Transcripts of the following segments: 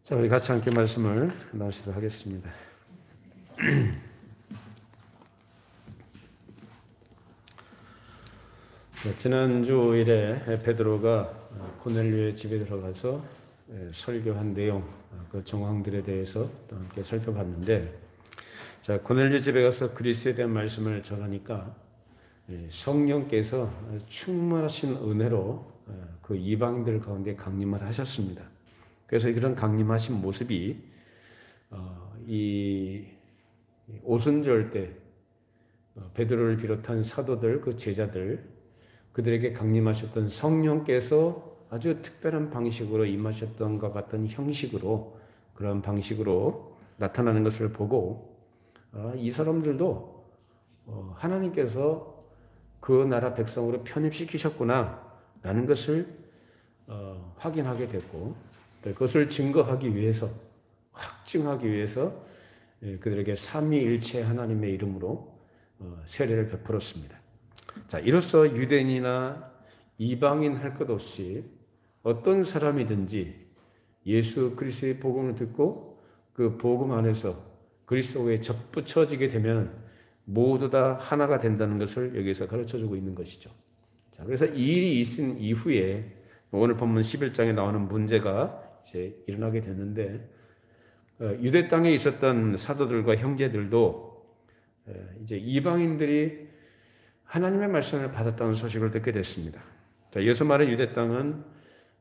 자, 우리 같이 함께 말씀을 나누시도록 하겠습니다. 자, 지난주일에 베드로가 고넬료의 집에 들어가서 설교한 내용, 그 정황들에 대해서 또 함께 살펴봤는데, 자, 고넬료 집에 가서 그리스도에 대한 말씀을 전하니까 성령께서 충만하신 은혜로 그 이방인들 가운데 강림을 하셨습니다. 그래서 이런 강림하신 모습이 이 오순절 때 베드로를 비롯한 사도들, 그 제자들, 그들에게 강림하셨던 성령께서 아주 특별한 방식으로 임하셨던 것 같은 형식으로, 그런 방식으로 나타나는 것을 보고 이 사람들도 하나님께서 그 나라 백성으로 편입시키셨구나 라는 것을 확인하게 됐고, 그것을 증거하기 위해서, 확증하기 위해서 그들에게 삼위일체 하나님의 이름으로 세례를 베풀었습니다. 자, 이로써 유대인이나 이방인 할 것 없이 어떤 사람이든지 예수 그리스도의 복음을 듣고 그 복음 안에서 그리스도에 접붙여지게 되면 모두 다 하나가 된다는 것을 여기서 가르쳐주고 있는 것이죠. 자, 그래서 이 일이 있은 이후에 오늘 본문 11장에 나오는 문제가 이제 일어나게 됐는데, 유대 땅에 있었던 사도들과 형제들도 이제 이방인들이 하나님의 말씀을 받았다는 소식을 듣게 됐습니다. 자, 여기서 말하는 유대 땅은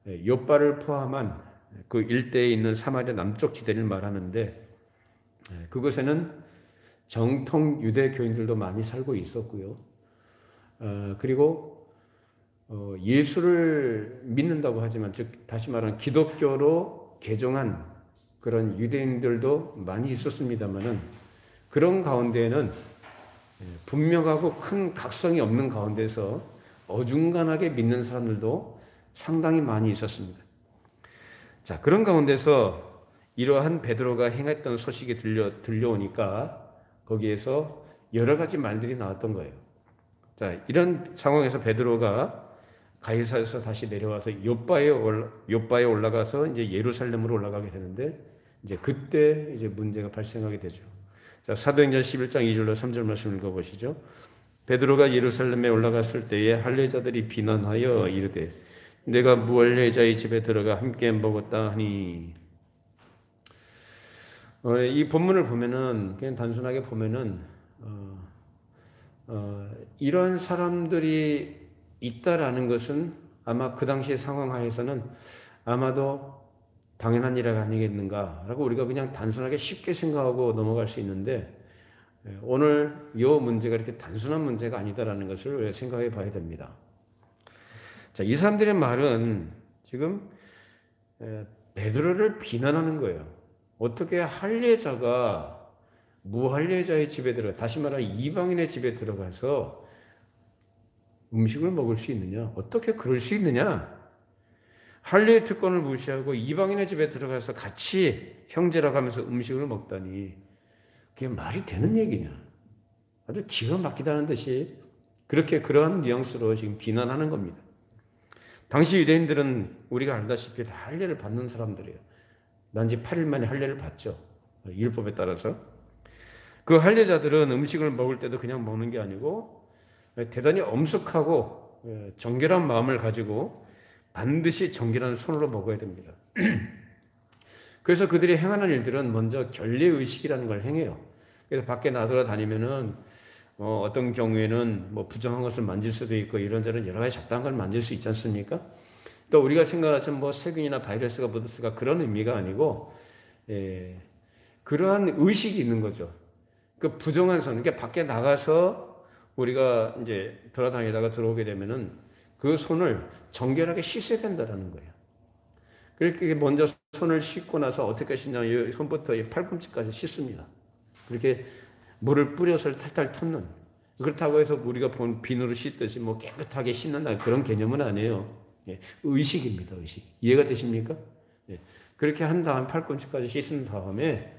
욥바를 포함한 그 일대에 있는 사마리아 남쪽 지대를 말하는데, 그곳에는 정통 유대교인들도 많이 살고 있었고요. 그리고 예수를 믿는다고 하지만, 즉 다시 말하면 기독교로 개종한 그런 유대인들도 많이 있었습니다만은, 그런 가운데에는 분명하고 큰 각성이 없는 가운데서 어중간하게 믿는 사람들도 상당히 많이 있었습니다. 자, 그런 가운데서 이러한 베드로가 행했던 소식이 들려오니까 거기에서 여러 가지 말들이 나왔던 거예요. 자, 이런 상황에서 베드로가 가이사에서 다시 내려와서 욥바에 올라가서 이제 예루살렘으로 올라가게 되는데, 이제 그때 이제 문제가 발생하게 되죠. 자, 사도행전 11장 2절로 3절 말씀 읽어보시죠. 베드로가 예루살렘에 올라갔을 때에 할례자들이 비난하여 이르되 내가 무할례자의 집에 들어가 함께 먹었다 하니. 이 본문을 보면은, 그냥 단순하게 보면은 이런 사람들이 있다라는 것은 아마 그 당시 상황 하에서는 아마도 당연한 일 아니겠는가라고 우리가 그냥 단순하게 쉽게 생각하고 넘어갈 수 있는데, 오늘 이 문제가 이렇게 단순한 문제가 아니다라는 것을 생각해 봐야 됩니다. 자, 이 사람들의 말은 지금 베드로를 비난하는 거예요. 어떻게 할례자가 무할례자의 집에 들어가, 다시 말하면 이방인의 집에 들어가서 음식을 먹을 수 있느냐? 어떻게 그럴 수 있느냐? 할례의 특권을 무시하고 이방인의 집에 들어가서 같이 형제라고 하면서 음식을 먹다니, 그게 말이 되는 얘기냐? 아주 기가 막히다는 듯이 그러한 뉘앙스로 지금 비난하는 겁니다. 당시 유대인들은 우리가 알다시피 다 할례를 받는 사람들이에요. 난지 8일 만에 할례를 받죠. 율법에 따라서. 그 할례자들은 음식을 먹을 때도 그냥 먹는 게 아니고 대단히 엄숙하고 정결한 마음을 가지고 반드시 정결한 손으로 먹어야 됩니다. 그래서 그들이 행하는 일들은 먼저 결례의식이라는 걸 행해요. 그래서 밖에 나돌아다니면은 어떤 경우에는 뭐 부정한 것을 만질 수도 있고 이런저런 여러 가지 잡다한 걸 만질 수 있지 않습니까? 또 우리가 생각하는 뭐 세균이나 바이러스가 묻었을까, 그런 의미가 아니고 그러한 의식이 있는 거죠. 그 부정한 손, 그러니까 밖에 나가서 우리가 이제 돌아다니다가 들어오게 되면은 그 손을 정결하게 씻어야 된다라는 거예요. 그렇게 먼저 손을 씻고 나서 어떻게 씻냐, 이 손부터 이 팔꿈치까지 씻습니다. 그렇게 물을 뿌려서 탈탈 텄는, 그렇다고 해서 우리가 본 비누로 씻듯이 뭐 깨끗하게 씻는다, 그런 개념은 아니에요. 의식입니다, 의식. 이해가 되십니까? 그렇게 한 다음 팔꿈치까지 씻은 다음에,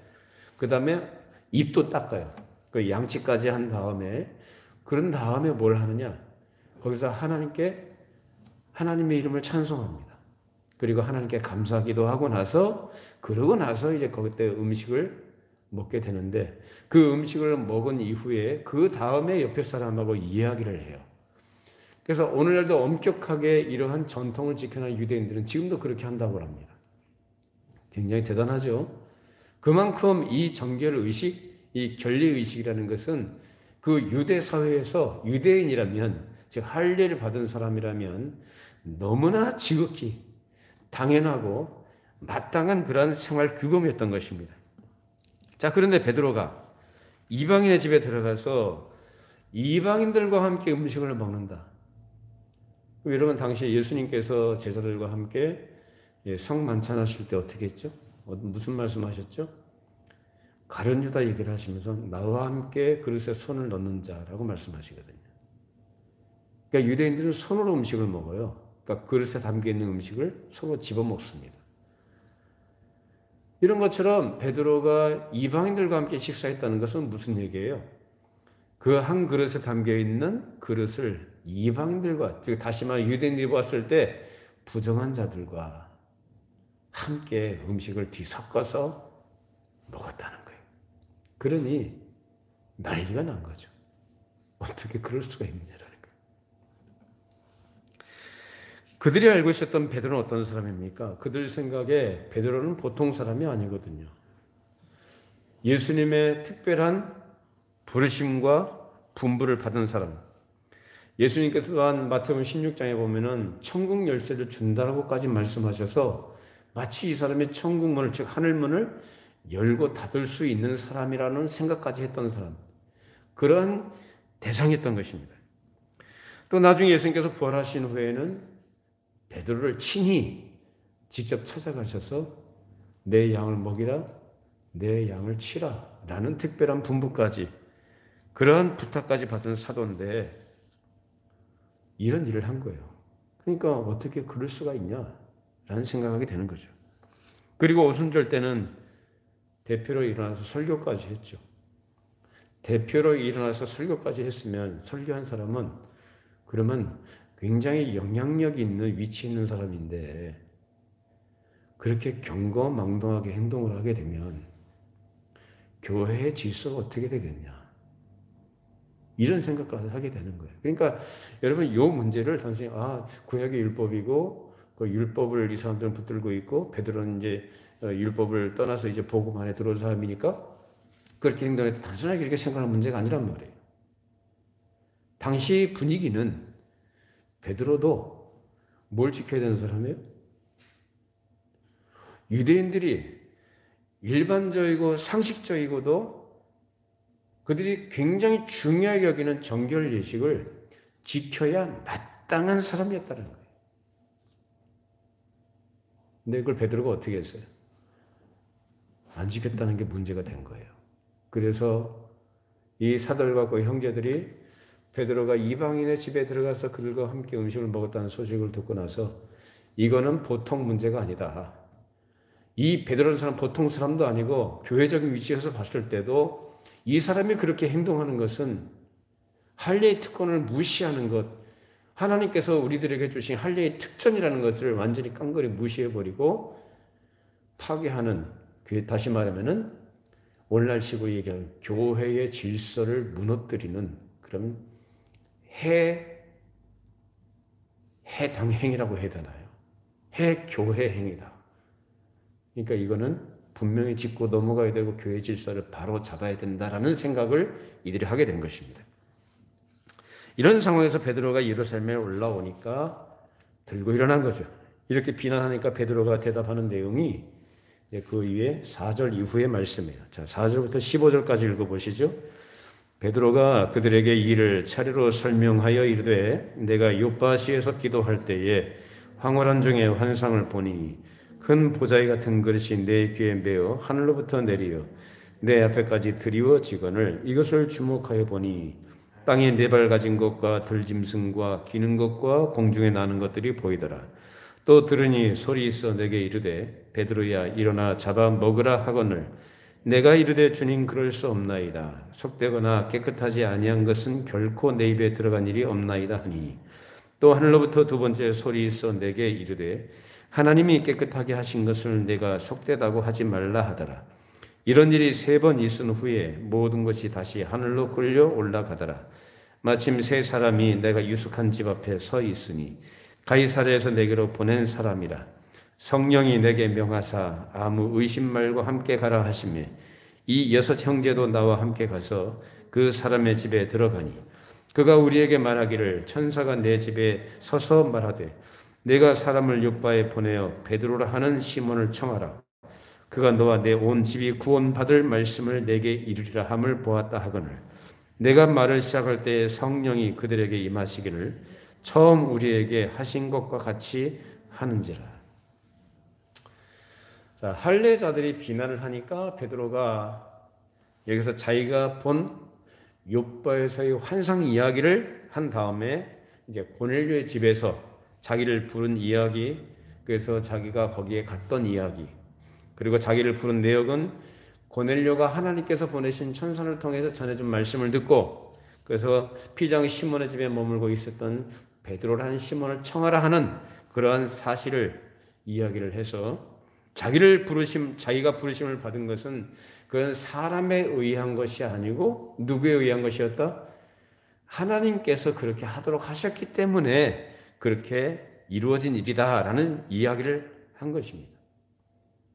그 다음에 입도 닦아요. 그 양치까지 한 다음에, 그런 다음에 뭘 하느냐? 거기서 하나님의 이름을 찬송합니다. 그리고 하나님께 감사하기도 하고 나서 그러고 나서 이제 그때 음식을 먹게 되는데 그 음식을 먹은 이후에 그 다음에 옆에 사람하고 이야기를 해요. 그래서 오늘날도 엄격하게 이러한 전통을 지켜나는 유대인들은 지금도 그렇게 한다고 합니다. 굉장히 대단하죠. 그만큼 이 정결의식, 이 결례의식이라는 것은 그 유대 사회에서 유대인이라면, 즉 할례를 받은 사람이라면 너무나 지극히 당연하고 마땅한 그러한 생활 규범이었던 것입니다. 자, 그런데 베드로가 이방인의 집에 들어가서 이방인들과 함께 음식을 먹는다. 여러분, 당시에 예수님께서 제자들과 함께 성만찬하실 때 어떻게 했죠? 무슨 말씀하셨죠? 가룟 유다 얘기를 하시면서 나와 함께 그릇에 손을 넣는 자라고 말씀하시거든요. 그러니까 유대인들은 손으로 음식을 먹어요. 그러니까 그릇에 담겨 있는 음식을 손으로 집어 먹습니다. 이런 것처럼 베드로가 이방인들과 함께 식사했다는 것은 무슨 얘기예요? 그 한 그릇에 담겨 있는 그릇을 이방인들과, 즉 다시 말해 유대인들이 봤을 때 부정한 자들과 함께 음식을 뒤섞어서 먹었다는 거예요. 그러니 난리가 난 거죠. 어떻게 그럴 수가 있느냐라는 거예요. 그들이 알고 있었던 베드로는 어떤 사람입니까? 그들 생각에 베드로는 보통 사람이 아니거든요. 예수님의 특별한 부르심과 분부를 받은 사람. 예수님께서 또한 마태복음 16장에 보면은 천국 열쇠를 준다라고까지 말씀하셔서 마치 이 사람이 천국 문을, 즉 하늘 문을 열고 닫을 수 있는 사람이라는 생각까지 했던 사람. 그러한 대상이었던 것입니다. 또 나중에 예수님께서 부활하신 후에는 베드로를 친히 직접 찾아가셔서 내 양을 먹이라, 내 양을 치라 라는 특별한 분부까지, 그러한 부탁까지 받은 사도인데 이런 일을 한 거예요. 그러니까 어떻게 그럴 수가 있냐라는 생각하게 되는 거죠. 그리고 오순절 때는 대표로 일어나서 설교까지 했죠. 대표로 일어나서 설교까지 했으면 설교한 사람은 그러면 굉장히 영향력 있는 위치에 있는 사람인데 그렇게 경거망동하게 행동을 하게 되면 교회의 질서가 어떻게 되겠냐, 이런 생각까지 하게 되는 거예요. 그러니까 여러분, 이 문제를 단순히 구약의 율법이고 그 율법을 이 사람들은 붙들고 있고 베드로는 이제 율법을 떠나서 이제 복음 안에 들어온 사람이니까 그렇게 행동해도 단순하게 이렇게 생각하는 문제가 아니란 말이에요. 당시 분위기는 베드로도 뭘 지켜야 되는 사람이에요? 유대인들이 일반적이고 상식적이고도 그들이 굉장히 중요하게 여기는 정결 예식을 지켜야 마땅한 사람이었다는 거예요. 근데 그걸 베드로가 어떻게 했어요? 안 지켰다는 게 문제가 된 거예요. 그래서 이 사들과 그 형제들이 베드로가 이방인의 집에 들어가서 그들과 함께 음식을 먹었다는 소식을 듣고 나서 이거는 보통 문제가 아니다. 이 베드로라는 사람 보통 사람도 아니고 교회적인 위치에서 봤을 때도 이 사람이 그렇게 행동하는 것은 할례의 특권을 무시하는 것, 하나님께서 우리들에게 주신 할례의 특전이라는 것을 완전히 깡그리 무시해버리고 파괴하는, 다시 말하면은 오늘날식으로 얘기하는 교회의 질서를 무너뜨리는 그런 해당행위라고 해야 되나요? 해교회 행위다. 그러니까 이거는 분명히 짚고 넘어가야 되고 교회 질서를 바로 잡아야 된다라는 생각을 이들이 하게 된 것입니다. 이런 상황에서 베드로가 예루살렘에 올라오니까 들고 일어난 거죠. 이렇게 비난하니까 베드로가 대답하는 내용이 그 위에 4절 이후의 말씀이에요. 자, 4절부터 15절까지 읽어보시죠. 베드로가 그들에게 이를 차례로 설명하여 이르되 내가 요파시에서 기도할 때에 황홀한 중에 환상을 보니 큰 보자기 같은 그릇이 내 귀에 매어 하늘로부터 내리어 내 앞에까지 드리워지거늘 이것을 주목하여 보니 땅에 네 발 가진 것과 들짐승과 기는 것과 공중에 나는 것들이 보이더라. 또 들으니 소리 있어 내게 이르되 베드로야 일어나 잡아 먹으라 하거늘 내가 이르되 주님 그럴 수 없나이다. 속되거나 깨끗하지 아니한 것은 결코 내 입에 들어간 일이 없나이다 하니 또 하늘로부터 두 번째 소리 있어 내게 이르되 하나님이 깨끗하게 하신 것을 내가 속되다고 하지 말라 하더라. 이런 일이 3번 있은 후에 모든 것이 다시 하늘로 끌려 올라가더라. 마침 3사람이 내가 유숙한 집 앞에 서 있으니 가이사랴에서 내게로 보낸 사람이라. 성령이 내게 명하사 아무 의심 말고 함께 가라 하시며 이 6 형제도 나와 함께 가서 그 사람의 집에 들어가니 그가 우리에게 말하기를 천사가 내 집에 서서 말하되 내가 사람을 욥바에 보내어 베드로라 하는 시몬을 청하라. 그가 너와 내 온 집이 구원받을 말씀을 내게 이르리라 함을 보았다 하거늘 내가 말을 시작할 때에 성령이 그들에게 임하시기를 처음 우리에게 하신 것과 같이 하는지라. 자, 할례자들이 비난을 하니까 베드로가 여기서 자기가 본 욥바에서의 환상 이야기를 한 다음에 이제 고넬료의 집에서 자기를 부른 이야기, 그래서 자기가 거기에 갔던 이야기, 그리고 자기를 부른 내역은 고넬료가 하나님께서 보내신 천사를 통해서 전해준 말씀을 듣고 그래서 피장 시몬의 집에 머물고 있었던 베드로라는 시몬을 청하라 하는 그러한 사실을 이야기를 해서 자기가 부르심을 받은 것은 그건 사람에 의한 것이 아니고 누구에 의한 것이었다? 하나님께서 그렇게 하도록 하셨기 때문에 그렇게 이루어진 일이다라는 이야기를 한 것입니다.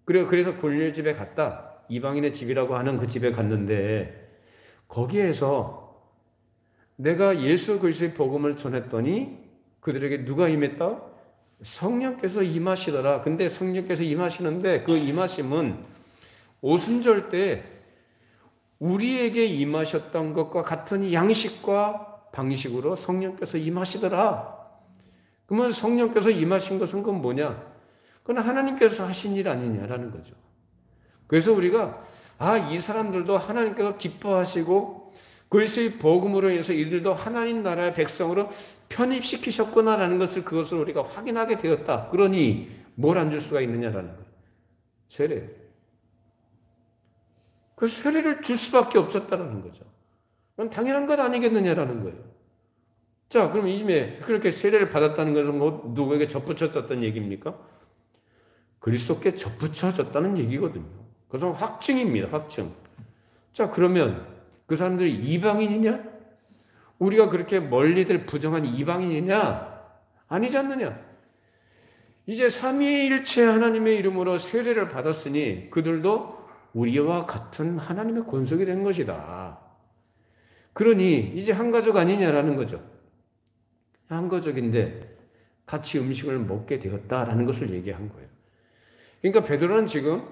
그래서 고넬료 집에 갔다. 이방인의 집이라고 하는 그 집에 갔는데 거기에서 내가 예수 그리스도의 복음을 전했더니 그들에게 누가 임했다? 성령께서 임하시더라. 근데 성령께서 임하시는데 그 임하심은 오순절 때 우리에게 임하셨던 것과 같은 양식과 방식으로 성령께서 임하시더라. 그러면 성령께서 임하신 것은 그건 뭐냐? 그건 하나님께서 하신 일 아니냐라는 거죠. 그래서 우리가 이 사람들도 하나님께서 기뻐하시고 그리스도의 복음으로 인해서 이들도 하나님 나라의 백성으로 편입시키셨구나라는 것을 그것을 우리가 확인하게 되었다. 그러니 뭘 안 줄 수가 있느냐라는 거예요. 세례. 그 세례를 줄 수밖에 없었다라는 거죠. 그건 당연한 것 아니겠느냐라는 거예요. 자, 그럼 이쯤에 그렇게 세례를 받았다는 것은 뭐 누구에게 접붙였다는 얘기입니까? 그리스도께 접붙여졌다는 얘기거든요. 그것은 확증입니다. 확증. 자, 그러면 그 사람들이 이방인이냐? 우리가 그렇게 멀리들 부정한 이방인이냐? 아니지 않느냐? 이제 삼위일체 하나님의 이름으로 세례를 받았으니 그들도 우리와 같은 하나님의 권속이 된 것이다. 그러니 이제 한 가족 아니냐라는 거죠. 한 가족인데 같이 음식을 먹게 되었다라는 것을 얘기한 거예요. 그러니까 베드로는 지금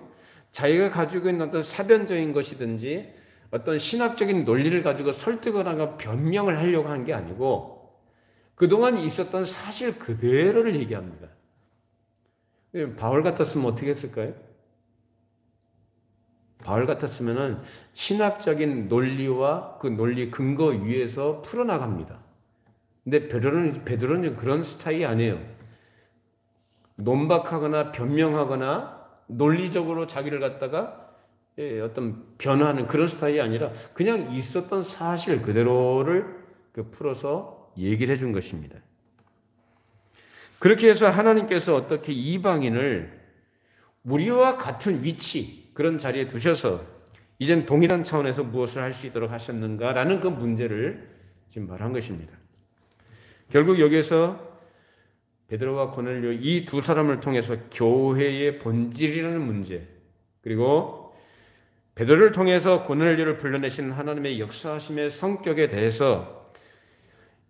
자기가 가지고 있는 어떤 사변적인 것이든지 어떤 신학적인 논리를 가지고 설득을 하거나 변명을 하려고 한 게 아니고 그동안 있었던 사실 그대로를 얘기합니다. 바울 같았으면 어떻게 했을까요? 바울 같았으면 신학적인 논리와 그 논리 근거 위에서 풀어나갑니다. 근데 베드로는 그런 스타일이 아니에요. 논박하거나 변명하거나 논리적으로 자기를 갖다가 어떤 변화하는 그런 스타일이 아니라 그냥 있었던 사실 그대로를 풀어서 얘기를 해준 것입니다. 그렇게 해서 하나님께서 어떻게 이방인을 우리와 같은 위치 그런 자리에 두셔서 이젠 동일한 차원에서 무엇을 할 수 있도록 하셨는가라는 그 문제를 지금 말한 것입니다. 결국 여기에서 베드로와 고넬료 이 두 사람을 통해서 교회의 본질이라는 문제, 그리고 베드로를 통해서 고넬료를 불러내신 하나님의 역사하심의 성격에 대해서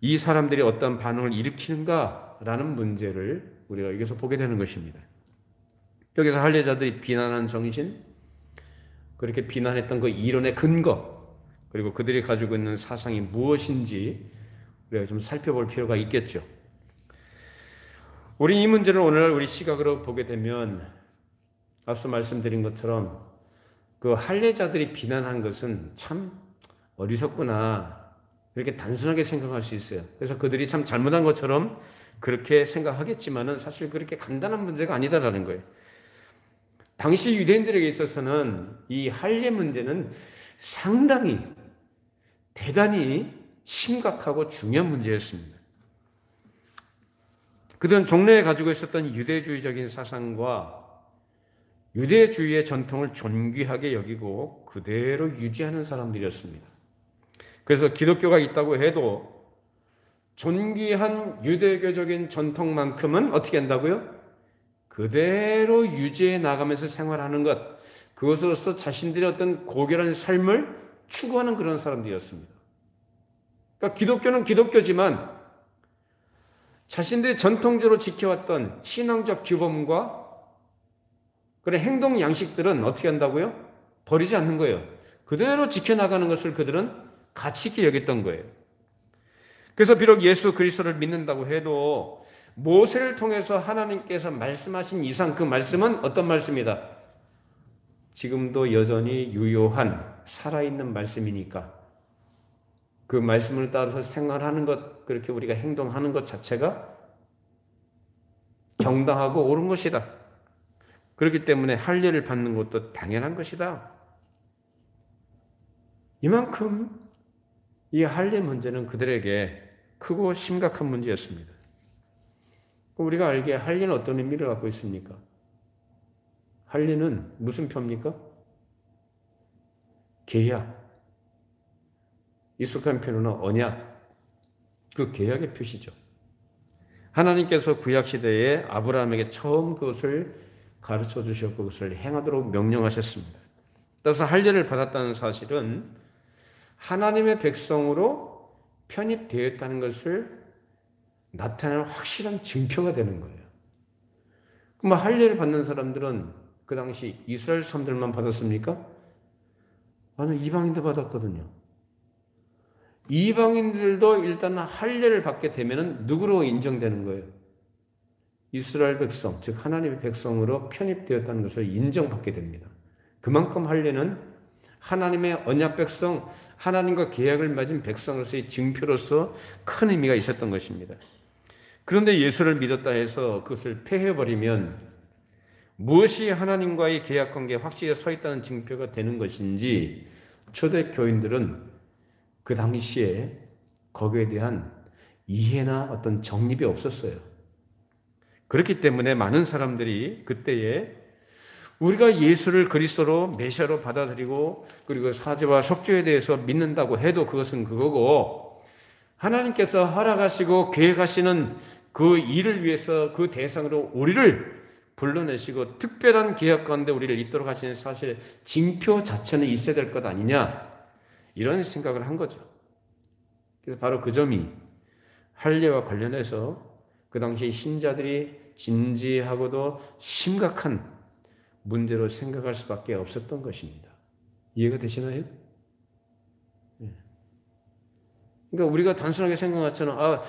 이 사람들이 어떤 반응을 일으키는가라는 문제를 우리가 여기서 보게 되는 것입니다. 여기서 할례자들이 비난한 정신, 그렇게 비난했던 그 이론의 근거, 그리고 그들이 가지고 있는 사상이 무엇인지 우리가 좀 살펴볼 필요가 있겠죠. 우리 이 문제를 오늘날 우리 시각으로 보게 되면 앞서 말씀드린 것처럼 그 할례자들이 비난한 것은 참 어리석구나 이렇게 단순하게 생각할 수 있어요. 그래서 그들이 참 잘못한 것처럼 그렇게 생각하겠지만은 사실 그렇게 간단한 문제가 아니다라는 거예요. 당시 유대인들에게 있어서는 이 할례 문제는 상당히 대단히 심각하고 중요한 문제였습니다. 그들은 종래에 가지고 있었던 유대주의적인 사상과 유대주의의 전통을 존귀하게 여기고 그대로 유지하는 사람들이었습니다. 그래서 기독교가 있다고 해도 존귀한 유대교적인 전통만큼은 어떻게 한다고요? 그대로 유지해 나가면서 생활하는 것, 그것으로서 자신들의 어떤 고결한 삶을 추구하는 그런 사람들이었습니다. 그러니까 기독교는 기독교지만 자신들이 전통적으로 지켜왔던 신앙적 규범과 그런 행동 양식들은 어떻게 한다고요? 버리지 않는 거예요. 그대로 지켜나가는 것을 그들은 가치 있게 여겼던 거예요. 그래서 비록 예수 그리스도를 믿는다고 해도 모세를 통해서 하나님께서 말씀하신 이상 그 말씀은 어떤 말씀이다? 지금도 여전히 유효한 살아있는 말씀이니까 그 말씀을 따라서 생활하는 것, 그렇게 우리가 행동하는 것 자체가 정당하고 옳은 것이다. 그렇기 때문에 할례를 받는 것도 당연한 것이다. 이만큼 이 할례 문제는 그들에게 크고 심각한 문제였습니다. 우리가 알기에 할례는 어떤 의미를 갖고 있습니까? 할례는 무슨 표입니까? 계약. 익숙한 표현은 언약. 그 계약의 표시죠. 하나님께서 구약시대에 아브라함에게 처음 그것을 가르쳐 주셨고 그것을 행하도록 명령하셨습니다. 따라서 할례를 받았다는 사실은 하나님의 백성으로 편입되었다는 것을 나타내는 확실한 증표가 되는 거예요. 그럼 할례를 받는 사람들은 그 당시 이스라엘 사람들만 받았습니까? 아니, 이방인도 받았거든요. 이방인들도 일단 할례를 받게 되면 누구로 인정되는 거예요? 이스라엘 백성, 즉 하나님의 백성으로 편입되었다는 것을 인정받게 됩니다. 그만큼 할례는 하나님의 언약 백성, 하나님과 계약을 맺은 백성으로서의 증표로서 큰 의미가 있었던 것입니다. 그런데 예수를 믿었다 해서 그것을 폐해버리면 무엇이 하나님과의 계약관계에 확실히 서 있다는 증표가 되는 것인지 초대 교인들은 그 당시에 거기에 대한 이해나 어떤 정립이 없었어요. 그렇기 때문에 많은 사람들이 그때에 우리가 예수를 그리스도로 메시아로 받아들이고 그리고 사제와 속죄에 대해서 믿는다고 해도 그것은 그거고 하나님께서 허락하시고 계획하시는 그 일을 위해서 그 대상으로 우리를 불러내시고 특별한 계약 가운데 우리를 있도록 하시는 사실의 징표 자체는 있어야 될 것 아니냐, 이런 생각을 한 거죠. 그래서 바로 그 점이 할례와 관련해서 그 당시 신자들이 진지하고도 심각한 문제로 생각할 수밖에 없었던 것입니다. 이해가 되시나요? 그러니까 우리가 단순하게 생각하잖아.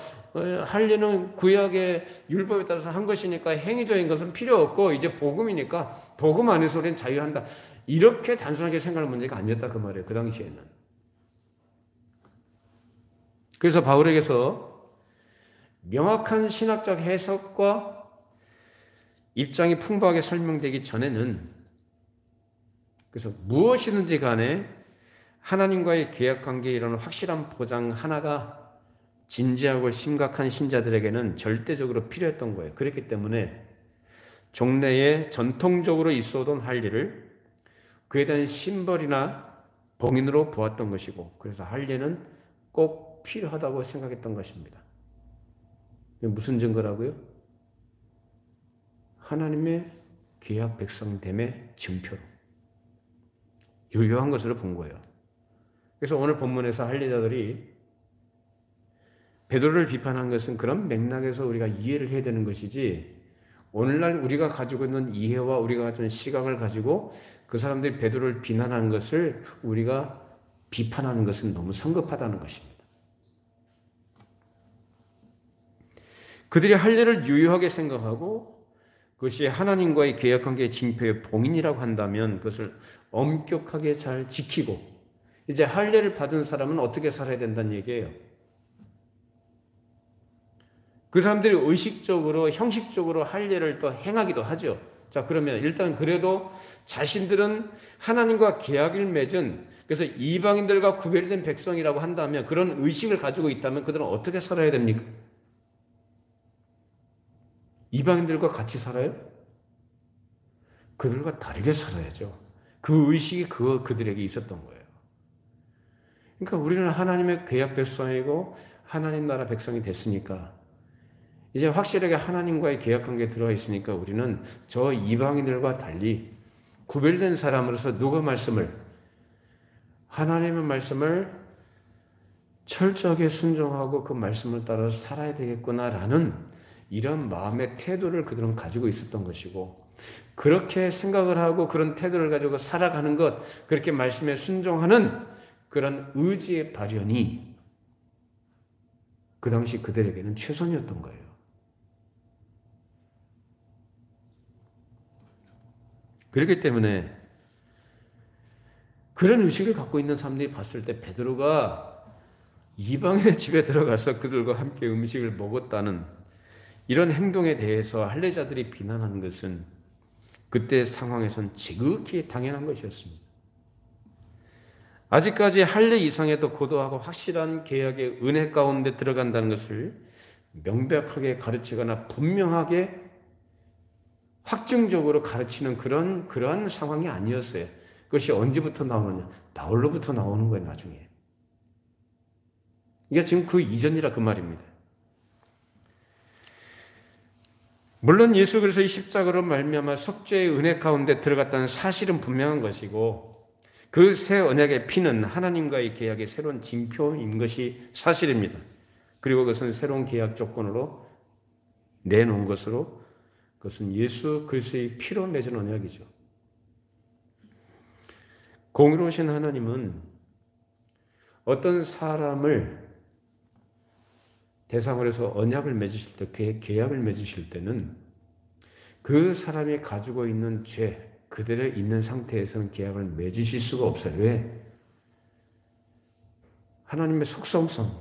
할례는 구약의 율법에 따라서 한 것이니까 행위적인 것은 필요 없고 이제 복음이니까 복음 안에서 우리는 자유한다. 이렇게 단순하게 생각할 문제가 아니었다 그 말이에요. 그 당시에는. 그래서 바울에게서 명확한 신학적 해석과 입장이 풍부하게 설명되기 전에는 그래서 무엇이든지 간에 하나님과의 계약관계에 이르는 확실한 보장 하나가 진지하고 심각한 신자들에게는 절대적으로 필요했던 거예요. 그렇기 때문에 종래에 전통적으로 있어오던 할례를 그에 대한 심벌이나 봉인으로 보았던 것이고 그래서 할례는 꼭 필요하다고 생각했던 것입니다. 무슨 증거라고요? 하나님의 계약 백성됨의 증표로 유효한 것으로 본 거예요. 그래서 오늘 본문에서 할례자들이 베드로를 비판한 것은 그런 맥락에서 우리가 이해를 해야 되는 것이지 오늘날 우리가 가지고 있는 이해와 우리가 가지고 있는 시각을 가지고 그 사람들이 베드로를 비난하는 것을 우리가 비판하는 것은 너무 성급하다는 것입니다. 그들이 할례를 유효하게 생각하고 그것이 하나님과의 계약관계의 징표의 봉인이라고 한다면 그것을 엄격하게 잘 지키고 이제 할례를 받은 사람은 어떻게 살아야 된다는 얘기예요. 그 사람들이 의식적으로 형식적으로 할례를 또 행하기도 하죠. 자, 그러면 일단 그래도 자신들은 하나님과 계약을 맺은 그래서 이방인들과 구별된 백성이라고 한다면 그런 의식을 가지고 있다면 그들은 어떻게 살아야 됩니까? 이방인들과 같이 살아요? 그들과 다르게 살아야죠. 그 의식이 그들에게 있었던 거예요. 그러니까 우리는 하나님의 계약 백성이고 하나님 나라 백성이 됐으니까 이제 확실하게 하나님과의 계약 관계에 들어가 있으니까 우리는 저 이방인들과 달리 구별된 사람으로서 누가 하나님의 말씀을 철저하게 순종하고 그 말씀을 따라 살아야 되겠구나라는 이런 마음의 태도를 그들은 가지고 있었던 것이고, 그렇게 생각을 하고 그런 태도를 가지고 살아가는 것, 그렇게 말씀에 순종하는 그런 의지의 발현이 그 당시 그들에게는 최선이었던 거예요. 그렇기 때문에 그런 의식을 갖고 있는 사람들이 봤을 때 베드로가 이방인의 집에 들어가서 그들과 함께 음식을 먹었다는 이런 행동에 대해서 할례자들이 비난하는 것은 그때 상황에선 지극히 당연한 것이었습니다. 아직까지 할례 이상의 더 고도하고 확실한 계약의 은혜 가운데 들어간다는 것을 명백하게 가르치거나 분명하게 확증적으로 가르치는 그런 상황이 아니었어요. 그것이 언제부터 나오느냐? 바울로부터 나오는 거예요, 나중에. 이게 지금 그 이전이라 그 말입니다. 물론 예수 그리스도의 십자가로 말미암아 속죄의 은혜 가운데 들어갔다는 사실은 분명한 것이고, 그 새 언약의 피는 하나님과의 계약의 새로운 징표인 것이 사실입니다. 그리고 그것은 새로운 계약 조건으로 내놓은 것으로, 그것은 예수 그리스도의 피로 맺은 언약이죠. 공의로우신 하나님은 어떤 사람을 대상으로 해서 언약을 맺으실 때, 계약을 맺으실 때는 그 사람이 가지고 있는 죄, 그대로 있는 상태에서는 계약을 맺으실 수가 없어요. 왜? 하나님의 속성상,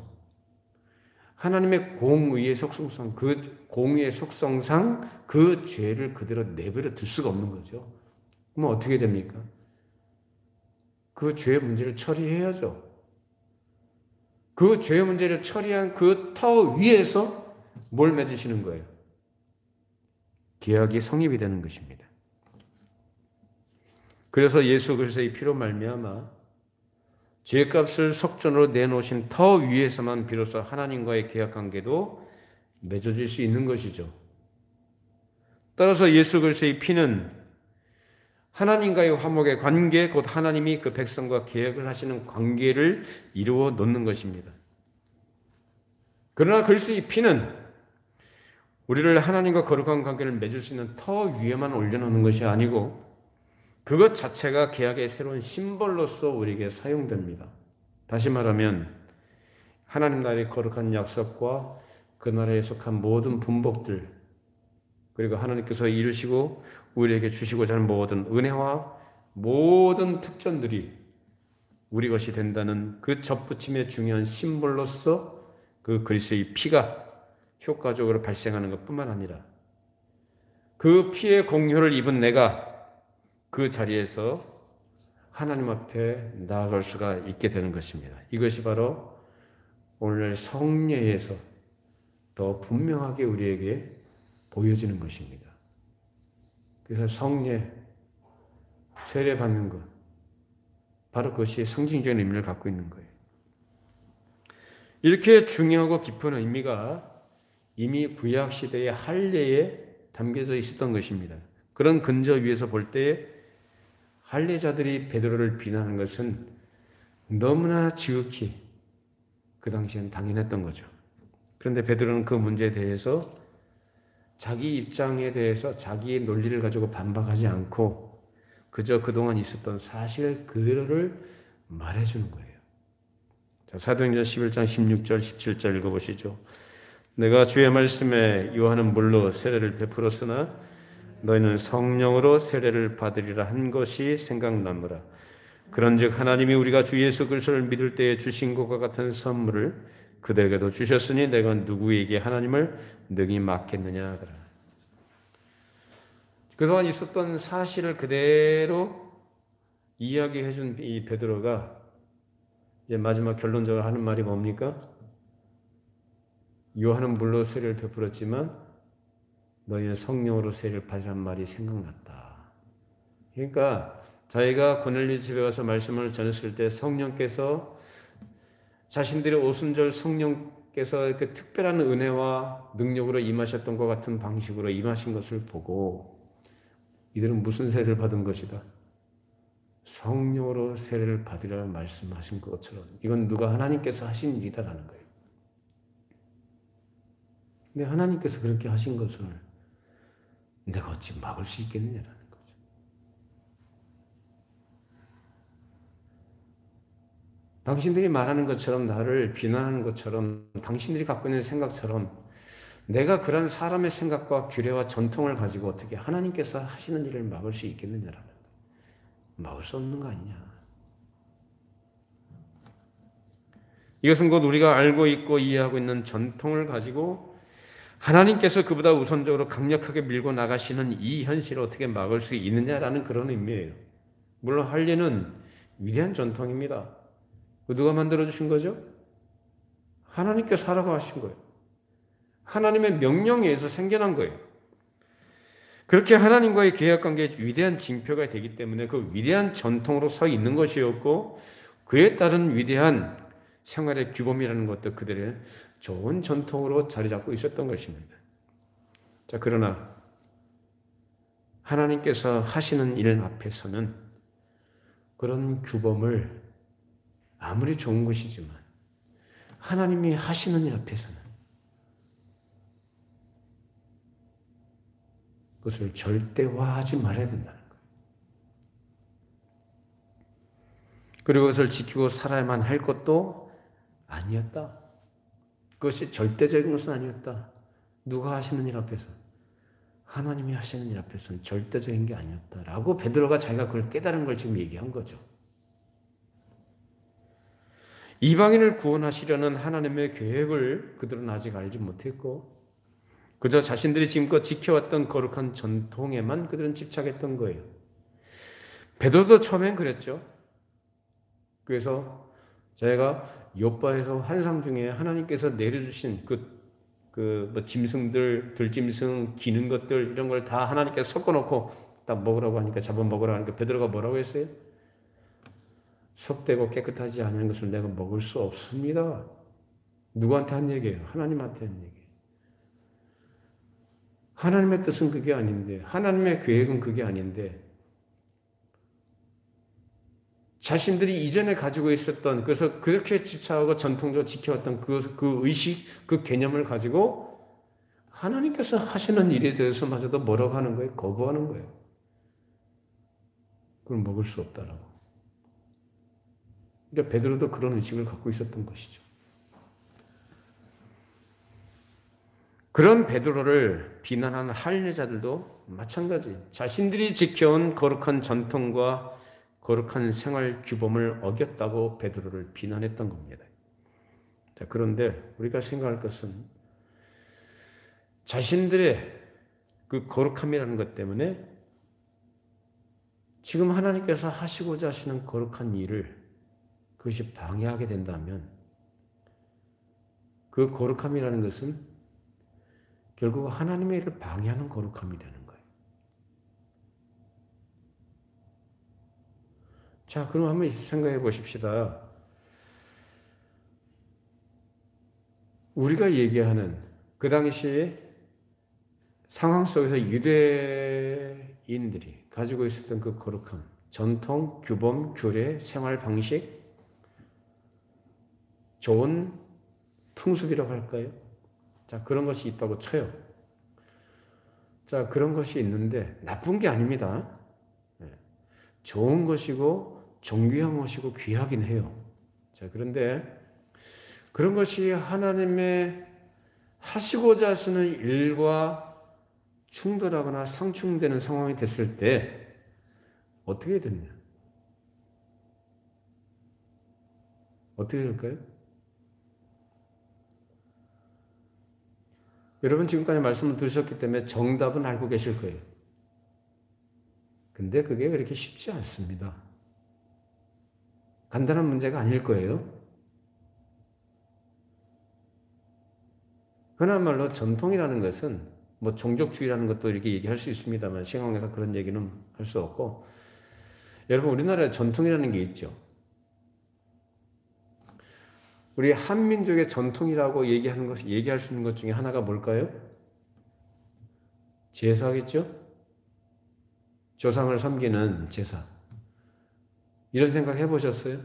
하나님의 공의의 속성상, 그 공의의 속성상 그 죄를 그대로 내버려 둘 수가 없는 거죠. 그러면 어떻게 됩니까? 그 죄의 문제를 처리해야죠. 그 죄의 문제를 처리한 그 터 위에서 뭘 맺으시는 거예요? 계약이 성립이 되는 것입니다. 그래서 예수 그리스도의 피로 말미암아 죄값을 속전으로 내놓으신 터 위에서만 비로소 하나님과의 계약 관계도 맺어질 수 있는 것이죠. 따라서 예수 그리스도의 피는 하나님과의 화목의 관계, 곧 하나님이 그 백성과 계약을 하시는 관계를 이루어 놓는 것입니다. 그러나 그리스도의 피는 우리를 하나님과 거룩한 관계를 맺을 수 있는 터 위에만 올려놓는 것이 아니고 그것 자체가 계약의 새로운 심벌로서 우리에게 사용됩니다. 다시 말하면 하나님 나라의 거룩한 약속과 그 나라에 속한 모든 분복들, 그리고 하나님께서 이루시고 우리에게 주시고자 하는 모든 은혜와 모든 특전들이 우리 것이 된다는 그 접붙임의 중요한 심볼로서 그 그리스도의 피가 효과적으로 발생하는 것뿐만 아니라 그 피의 공효를 입은 내가 그 자리에서 하나님 앞에 나아갈 수가 있게 되는 것입니다. 이것이 바로 오늘 성례에서 더 분명하게 우리에게 보여지는 것입니다. 그래서 성례, 세례 받는 것, 바로 그것이 상징적인 의미를 갖고 있는 거예요. 이렇게 중요하고 깊은 의미가 이미 구약 시대의 할례에 담겨져 있었던 것입니다. 그런 근저 위에서 볼 때 할례자들이 베드로를 비난하는 것은 너무나 지극히 그 당시엔 당연했던 거죠. 그런데 베드로는 그 문제에 대해서 자기 입장에 대해서 자기의 논리를 가지고 반박하지 않고 그저 그동안 있었던 사실 그대로를 말해주는 거예요. 자, 사도행전 11장 16절 17절 읽어보시죠. 내가 주의 말씀에 요한은 물로 세례를 베풀었으나 너희는 성령으로 세례를 받으리라 한 것이 생각나므라. 그런즉 하나님이 우리가 주 예수 그리스도를 믿을 때에 주신 것과 같은 선물을 그들에게도 주셨으니 내가 누구에게 하나님을 능히 맡겠느냐 하더라. 그동안 있었던 사실을 그대로 이야기해 준 이 베드로가 이제 마지막 결론적으로 하는 말이 뭡니까? 요한은 물로 세례를 베풀었지만 너희는 성령으로 세례를 받으란 말이 생각났다. 그러니까 자기가 고넬료 집에 가서 말씀을 전했을 때 성령께서 자신들의 오순절 성령께서 그 특별한 은혜와 능력으로 임하셨던 것 같은 방식으로 임하신 것을 보고 이들은 무슨 세례를 받은 것이다? 성령으로 세례를 받으라는 말씀하신 것처럼 이건 누가 하나님께서 하신 일이다라는 거예요. 근데 하나님께서 그렇게 하신 것을 내가 어찌 막을 수 있겠느냐라는 거죠. 당신들이 말하는 것처럼 나를 비난하는 것처럼 당신들이 갖고 있는 생각처럼 내가 그런 사람의 생각과 규례와 전통을 가지고 어떻게 하나님께서 하시는 일을 막을 수 있겠느냐라는 거예요. 막을 수 없는 거 아니냐. 이것은 곧 우리가 알고 있고 이해하고 있는 전통을 가지고 하나님께서 그보다 우선적으로 강력하게 밀고 나가시는 이 현실을 어떻게 막을 수 있느냐라는 그런 의미예요. 물론 할례는 위대한 전통입니다. 누가 만들어주신 거죠? 하나님께서 하라고 하신 거예요. 하나님의 명령에 의해서 생겨난 거예요. 그렇게 하나님과의 계약관계의 위대한 징표가 되기 때문에 그 위대한 전통으로 서 있는 것이었고 그에 따른 위대한 생활의 규범이라는 것도 그들의 좋은 전통으로 자리 잡고 있었던 것입니다. 자, 그러나 하나님께서 하시는 일 앞에서는 그런 규범을 아무리 좋은 것이지만 하나님이 하시는 일 앞에서는 그것을 절대화하지 말아야 된다는 거예요. 그리고 그것을 지키고 살아야만 할 것도 아니었다. 그것이 절대적인 것은 아니었다. 누가 하시는 일 앞에서? 하나님이 하시는 일 앞에서는 절대적인 게 아니었다라고 베드로가 자기가 그걸 깨달은 걸 지금 얘기한 거죠. 이방인을 구원하시려는 하나님의 계획을 그들은 아직 알지 못했고 그저 자신들이 지금껏 지켜왔던 거룩한 전통에만 그들은 집착했던 거예요. 베드로도 처음엔 그랬죠. 그래서 제가 욥바에서 환상 중에 하나님께서 내려주신 뭐 짐승들, 들짐승, 기는 것들 이런 걸 다 하나님께서 섞어놓고 딱 먹으라고 하니까 잡아먹으라고 하니까 베드로가 뭐라고 했어요? 섭되고 깨끗하지 않은 것을 내가 먹을 수 없습니다. 누구한테 한 얘기예요? 하나님한테 한 얘기예요. 하나님의 뜻은 그게 아닌데 하나님의 계획은 그게 아닌데 자신들이 이전에 가지고 있었던 그래서 그렇게 집착하고 전통적으로 지켜왔던 그 의식, 그 개념을 가지고 하나님께서 하시는 일에 대해서마저도 뭐라고 하는 거예요? 거부하는 거예요. 그걸 먹을 수 없다라고. 그러니까 베드로도 그런 의식을 갖고 있었던 것이죠. 그런 베드로를 비난하는 할례자들도 마찬가지. 자신들이 지켜온 거룩한 전통과 거룩한 생활 규범을 어겼다고 베드로를 비난했던 겁니다. 자, 그런데 우리가 생각할 것은 자신들의 그 거룩함이라는 것 때문에 지금 하나님께서 하시고자 하시는 거룩한 일을 그것이 방해하게 된다면 그 거룩함이라는 것은 결국 하나님의 일을 방해하는 거룩함이 되는 거예요. 자, 그럼 한번 생각해 보십시다. 우리가 얘기하는 그 당시 상황 속에서 유대인들이 가지고 있었던 그 거룩함, 전통, 규범, 규례, 생활 방식, 좋은 풍습이라고 할까요? 자, 그런 것이 있다고 쳐요. 자, 그런 것이 있는데 나쁜 게 아닙니다. 좋은 것이고 존귀한 것이고 귀하긴 해요. 자, 그런데 그런 것이 하나님의 하시고자 하시는 일과 충돌하거나 상충되는 상황이 됐을 때 어떻게 됐냐? 어떻게 될까요? 여러분 지금까지 말씀을 들으셨기 때문에 정답은 알고 계실 거예요. 근데 그게 그렇게 쉽지 않습니다. 간단한 문제가 아닐 거예요. 흔한 말로 전통이라는 것은 뭐 종족주의라는 것도 이렇게 얘기할 수 있습니다만 신앙에서 그런 얘기는 할 수 없고, 여러분 우리나라에 전통이라는 게 있죠. 우리 한민족의 전통이라고 얘기할 수 있는 것 중에 하나가 뭘까요? 제사겠죠? 조상을 섬기는 제사. 이런 생각 해보셨어요?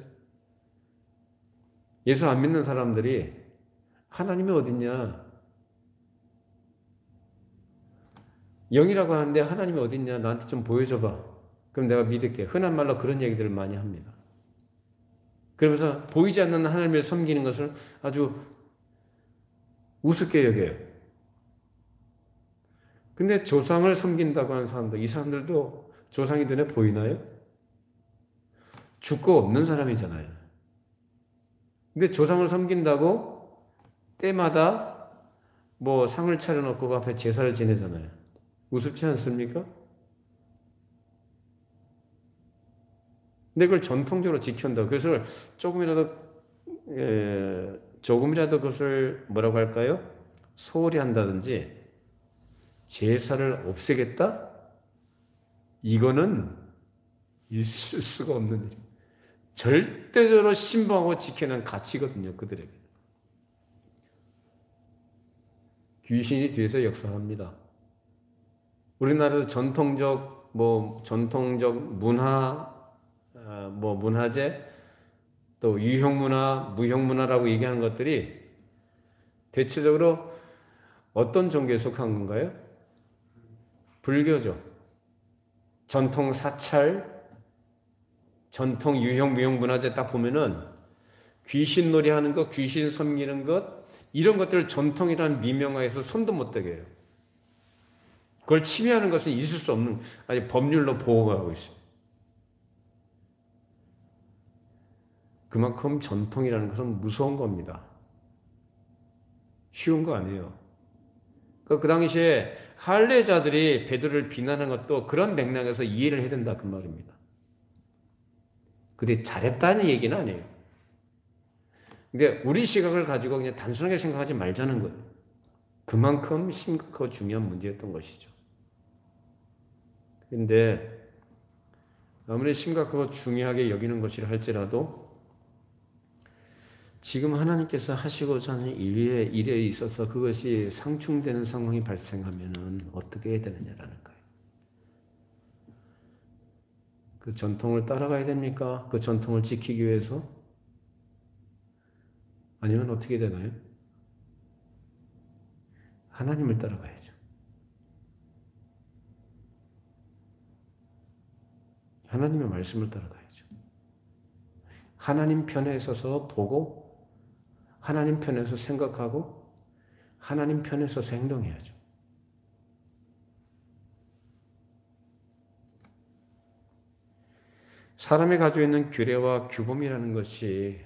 예수 안 믿는 사람들이 하나님이 어딨냐? 영이라고 하는데 하나님이 어딨냐? 나한테 좀 보여줘봐. 그럼 내가 믿을게. 흔한 말로 그런 얘기들을 많이 합니다. 그러면서 보이지 않는 하나님을 섬기는 것을 아주 우습게 여겨요. 근데 조상을 섬긴다고 하는 사람들, 이 사람들도 조상이 눈에 보이나요? 죽고 없는 사람이잖아요. 근데 조상을 섬긴다고 때마다 뭐 상을 차려놓고 그 앞에 제사를 지내잖아요. 우습지 않습니까? 근데 그걸 전통적으로 지킨다. 그래서 조금이라도 그것을 뭐라고 할까요? 소홀히 한다든지 제사를 없애겠다? 이거는 있을 수가 없는 일입니다. 절대적으로 신봉하고 지키는 가치거든요, 그들에게. 귀신이 뒤에서 역사합니다. 우리나라도 전통적 문화, 문화재, 또 유형문화, 무형문화라고 얘기하는 것들이 대체적으로 어떤 종교에 속한 건가요? 불교죠. 전통 사찰, 전통 유형, 무형 문화재 딱 보면은 귀신놀이 하는 것, 귀신 섬기는 것, 이런 것들을 전통이라는 미명하에서 손도 못 대게 해요. 그걸 침해하는 것은 있을 수 없는, 아니 법률로 보호하고 있어요. 그만큼 전통이라는 것은 무서운 겁니다. 쉬운 거 아니에요. 그 당시에 할례자들이 베드로를 비난한 것도 그런 맥락에서 이해를 해야 된다 그 말입니다. 그들이 잘했다는 얘기는 아니에요. 근데 우리 시각을 가지고 그냥 단순하게 생각하지 말자는 거예요. 그만큼 심각하고 중요한 문제였던 것이죠. 근데 아무리 심각하고 중요하게 여기는 것이라 할지라도 지금 하나님께서 하시고자 하는 일에 있어서 그것이 상충되는 상황이 발생하면은 어떻게 해야 되느냐라는 거예요. 그 전통을 따라가야 됩니까? 그 전통을 지키기 위해서? 아니면 어떻게 되나요? 하나님을 따라가야죠. 하나님의 말씀을 따라가야죠. 하나님 편에 서서 보고 하나님 편에서 생각하고 하나님 편에 서서 행동해야죠. 사람이 가지고 있는 규례와 규범이라는 것이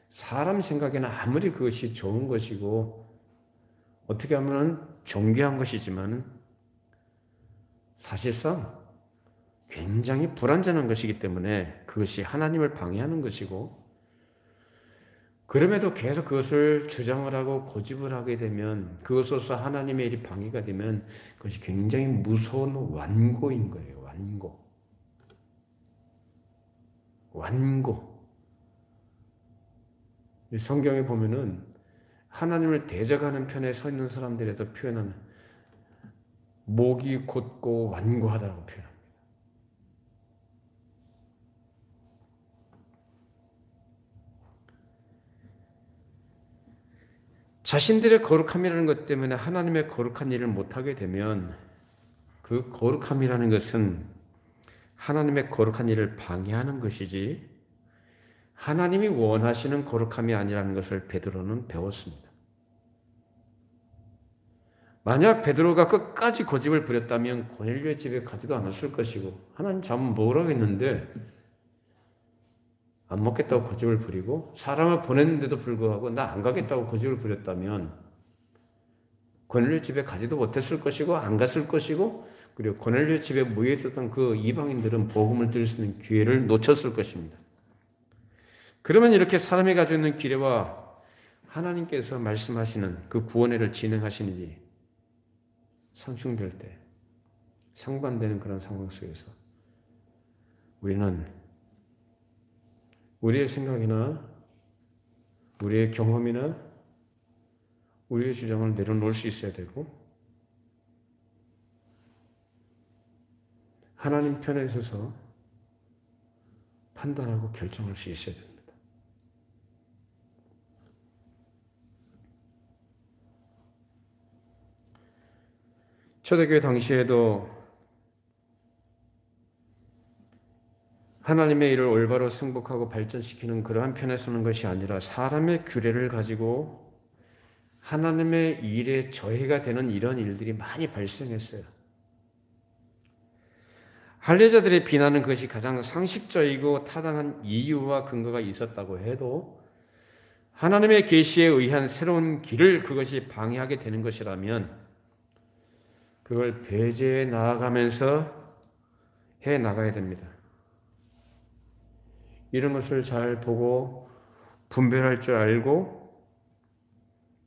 사람 생각에는 아무리 그것이 좋은 것이고 어떻게 하면 존귀한 것이지만 사실상 굉장히 불완전한 것이기 때문에 그것이 하나님을 방해하는 것이고, 그럼에도 계속 그것을 주장을 하고 고집을 하게 되면, 그것으로서 하나님의 일이 방해가 되면 그것이 굉장히 무서운 완고인 거예요. 완고. 성경에 보면은 하나님을 대적하는 편에 서 있는 사람들에서 표현하는 목이 곧고 완고하다고 표현합니다. 자신들의 거룩함이라는 것 때문에 하나님의 거룩한 일을 못하게 되면 그 거룩함이라는 것은 하나님의 거룩한 일을 방해하는 것이지 하나님이 원하시는 거룩함이 아니라는 것을 베드로는 배웠습니다. 만약 베드로가 끝까지 고집을 부렸다면 고넬료의 집에 가지도 않았을 것이고, 하나님 잠 먹으라고 했는데 안 먹겠다고 고집을 부리고 사람을 보냈는데도 불구하고 나 안 가겠다고 고집을 부렸다면 고넬료 집에 가지도 못했을 것이고 안 갔을 것이고, 그리고 고넬료 집에 모여 있었던 그 이방인들은 복음을 들을 수 있는 기회를 놓쳤을 것입니다. 그러면 이렇게 사람이 가지고 있는 기회와 하나님께서 말씀하시는 그 구원회를 진행하시는지 상충될 때, 상반되는 그런 상황 속에서 우리는 우리의 생각이나 우리의 경험이나 우리의 주장을 내려놓을 수 있어야 되고 하나님 편에 서서 판단하고 결정할 수 있어야 됩니다. 초대교회 당시에도 하나님의 일을 올바로 승복하고 발전시키는 그러한 편에 서는 것이 아니라 사람의 규례를 가지고 하나님의 일에 저해가 되는 이런 일들이 많이 발생했어요. 할례자들의 비난은 그것이 가장 상식적이고 타당한 이유와 근거가 있었다고 해도 하나님의 계시에 의한 새로운 길을 그것이 방해하게 되는 것이라면 그걸 배제해 나아가면서 해 나가야 됩니다. 이런 것을 잘 보고 분별할 줄 알고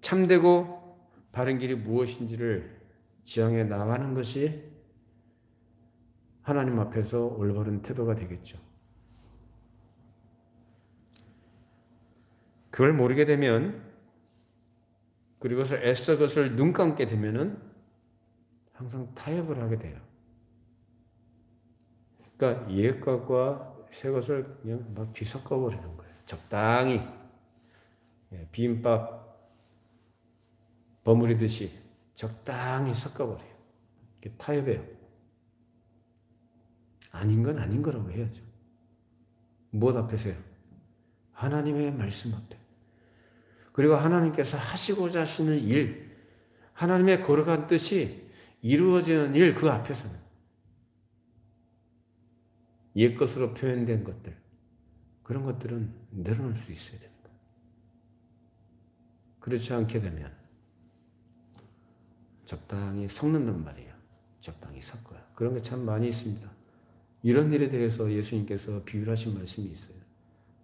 참되고 바른 길이 무엇인지를 지향해 나가는 것이 하나님 앞에서 올바른 태도가 되겠죠. 그걸 모르게 되면 그리고 애써 그것을 눈 감게 되면은 항상 타협을 하게 돼요. 그러니까 옛 것과 새 것을 그냥 막 뒤섞어 버리는 거예요. 적당히 비빔밥 버무리듯이 적당히 섞어버려요. 타협해요. 아닌 건 아닌 거라고 해야죠. 무엇 앞에서요? 하나님의 말씀 앞에. 그리고 하나님께서 하시고자 하시는 일, 하나님의 거룩한 뜻이 이루어지는 일, 그 앞에서는 옛것으로 표현된 것들, 그런 것들은 내려놓을 수 있어야 됩니다. 그렇지 않게 되면 적당히 섞는단 말이에요. 적당히 섞어요. 그런 게 참 많이 있습니다. 이런 일에 대해서 예수님께서 비유를 하신 말씀이 있어요.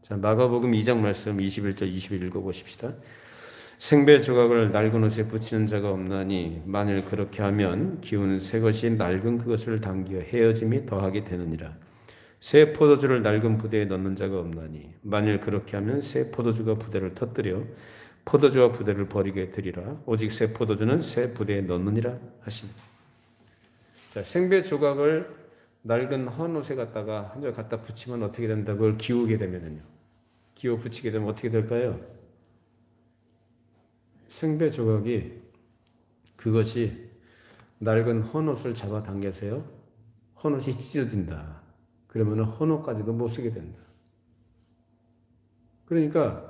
자, 마가복음 2장 말씀 21절 22절 읽어보십시다. 생배 조각을 낡은 옷에 붙이는 자가 없나니 만일 그렇게 하면 기운 새 것이 낡은 그것을 당기어 헤어짐이 더하게 되느니라. 새 포도주를 낡은 부대에 넣는 자가 없나니 만일 그렇게 하면 새 포도주가 부대를 터뜨려 포도주와 부대를 버리게 되리라. 오직 새 포도주는 새 부대에 넣느니라 하십니다. 자, 생배 조각을 낡은 헌 옷에 갖다가 한 절 갖다 붙이면 어떻게 된다? 그걸 기우게 되면은요. 기워 붙이게 되면 어떻게 될까요? 생배 조각이 그것이 낡은 헌 옷을 잡아 당겨서요. 헌 옷이 찢어진다. 그러면 헌 옷까지도 못 쓰게 된다. 그러니까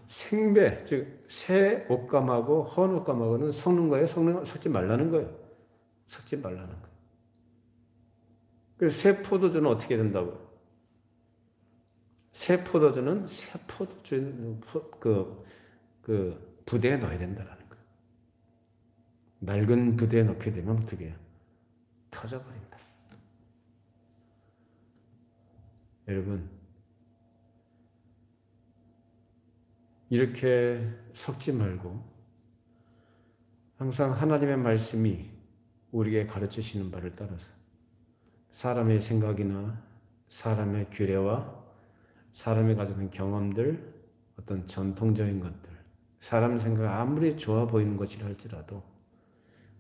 생배, 즉 새 옷감하고 헌 옷감하고는 섞는 거예요? 섞지 말라는 거예요. 섞지 말라는 거예요. 그래서 새 포도주는 어떻게 된다고요? 새 포도주는 새 포도주 그 부대에 넣어야 된다라는 거예요. 낡은 부대에 넣게 되면 어떻게 해요? 터져버린다. 여러분, 이렇게 섞지 말고 항상 하나님의 말씀이 우리에게 가르치시는 바를 따라서 사람의 생각이나 사람의 규례와 사람이 가지는 경험들, 어떤 전통적인 것들, 사람 생각 아무리 좋아 보이는 것이라 할지라도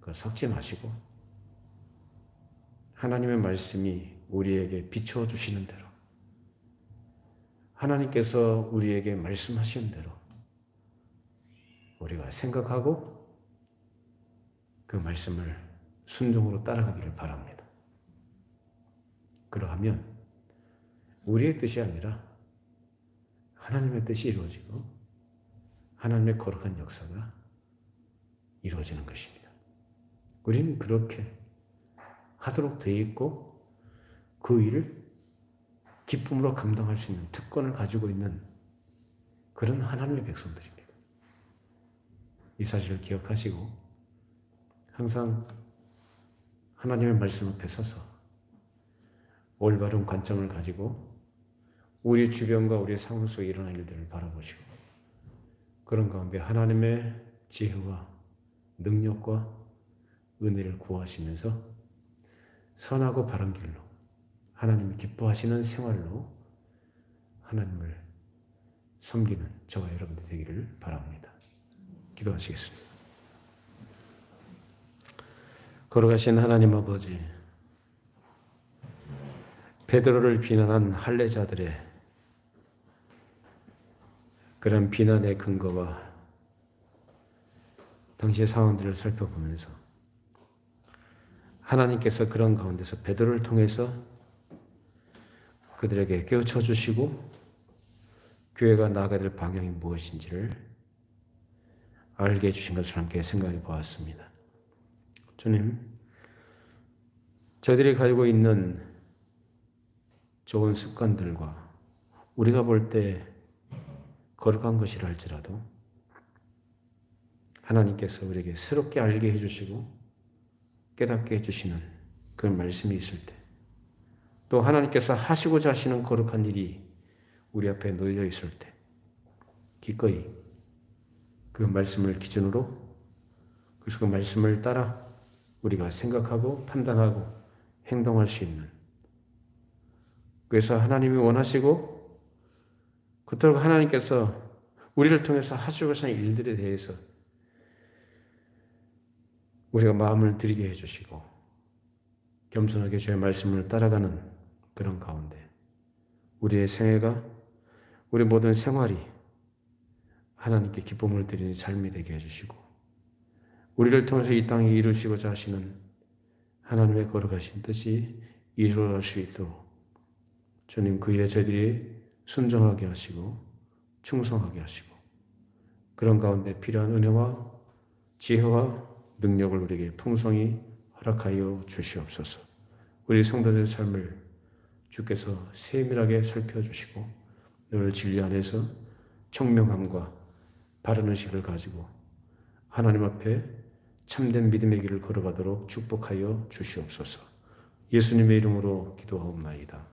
그걸 섞지 마시고 하나님의 말씀이 우리에게 비추어 주시는 대로 하나님께서 우리에게 말씀하시는 대로 우리가 생각하고 그 말씀을 순종으로 따라가기를 바랍니다. 그러하면 우리의 뜻이 아니라 하나님의 뜻이 이루어지고 하나님의 거룩한 역사가 이루어지는 것입니다. 우리는 그렇게 하도록 되어 있고 그 일을 기쁨으로 감당할 수 있는 특권을 가지고 있는 그런 하나님의 백성들입니다. 이 사실을 기억하시고 항상 하나님의 말씀 앞에 서서 올바른 관점을 가지고 우리 주변과 우리 상황 속에 일어난 일들을 바라보시고 그런 가운데 하나님의 지혜와 능력과 은혜를 구하시면서 선하고 바른 길로 하나님이 기뻐하시는 생활로 하나님을 섬기는 저와 여러분들 되기를 바랍니다. 기도하시겠습니다. 걸어가신 하나님 아버지, 베드로를 비난한 할례자들의 그런 비난의 근거와 당시의 상황들을 살펴보면서 하나님께서 그런 가운데서 베드로를 통해서 그들에게 깨우쳐 주시고 교회가 나아가야 될 방향이 무엇인지를 알게 해주신 것을 함께 생각해 보았습니다. 주님, 저희들이 가지고 있는 좋은 습관들과 우리가 볼 때 거룩한 것이라 할지라도 하나님께서 우리에게 새롭게 알게 해주시고 깨닫게 해주시는 그런 말씀이 있을 때, 또 하나님께서 하시고자 하시는 거룩한 일이 우리 앞에 놓여져 있을 때 기꺼이 그 말씀을 기준으로, 그래서 그 말씀을 따라 우리가 생각하고 판단하고 행동할 수 있는, 그래서 하나님이 원하시고 그토록 하나님께서 우리를 통해서 하시고자 하는 일들에 대해서 우리가 마음을 들이게 해주시고 겸손하게 주의 말씀을 따라가는 그런 가운데 우리의 생애가, 우리 모든 생활이 하나님께 기쁨을 드리는 삶이 되게 해주시고 우리를 통해서 이 땅에 이루시고자 하시는 하나님의 거룩하신 뜻이 이루어질 수 있도록 주님 그 일에 저희들이 순종하게 하시고 충성하게 하시고 그런 가운데 필요한 은혜와 지혜와 능력을 우리에게 풍성히 허락하여 주시옵소서. 우리 성도들의 삶을 주께서 세밀하게 살펴주시고 늘 진리 안에서 청명함과 바른 의식을 가지고 하나님 앞에 참된 믿음의 길을 걸어가도록 축복하여 주시옵소서. 예수님의 이름으로 기도하옵나이다.